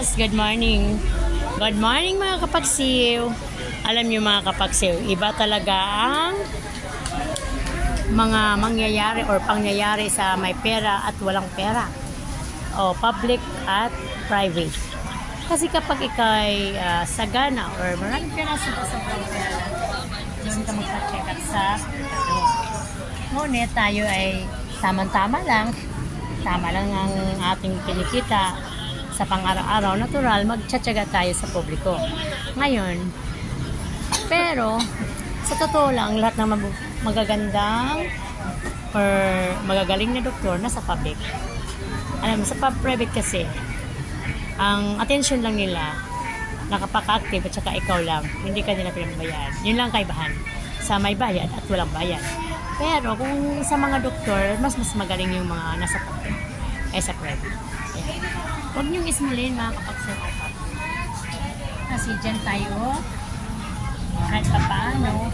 Yes, good morning. Good morning mga kapagsiw. Alam niyo mga kapagsiw, iba talaga ang mga mangyayari or pangyayari sa may pera at walang pera. O public at private. Kasi kapag ikay sagana or maraming pera sa pera, doon ka magpa-check up sa ngunit tayo ay tama-tama lang. Tama lang ang ating kinikita sa pang-araw-araw. Natural, magtsatsaga tayo sa publiko. Ngayon, pero sa totoo lang, lahat ng magagandang or magagaling na doktor nasa public. Alam mo, sa private kasi, ang attention lang nila, nakapaka-active at saka ikaw lang, hindi ka nila pinabayaan. Yun lang kaibahan sa may bayad at walang bayad. Pero kung sa mga doktor, mas magaling yung mga nasa public sa private. Ayan. Huwag niyong ismulin mga kapagsawapan. Kasi dyan tayo kahit pa paano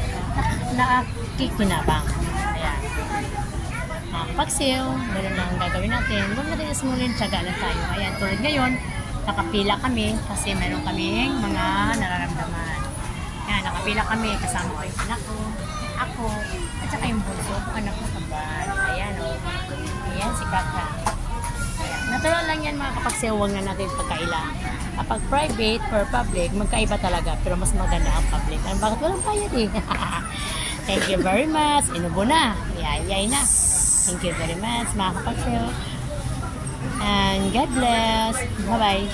nakikinabang. Ayan. Mga kapagsiw, gano'n lang ang gagawin natin. Huwag natin ismulin, tiyaga lang tayo. Ayan, tulad ngayon, nakapila kami kasi meron kaming mga nararamdaman. Ayan, nakapila kami kasama ko yung anak ko, ako, at saka yung bunso, anak ko kabal. Ayan o. Ayan si Kaka. Ayan. Natural lang yan mga kapagsiw, huwag na natin pagkaila. Kapag private or public, magkaiba talaga. Pero mas maganda ang public. Ano, bakit walang bayad eh? Thank you very much. Inubo na. Yay na. Thank you very much mga kapagsiw. And God bless. Bye-bye.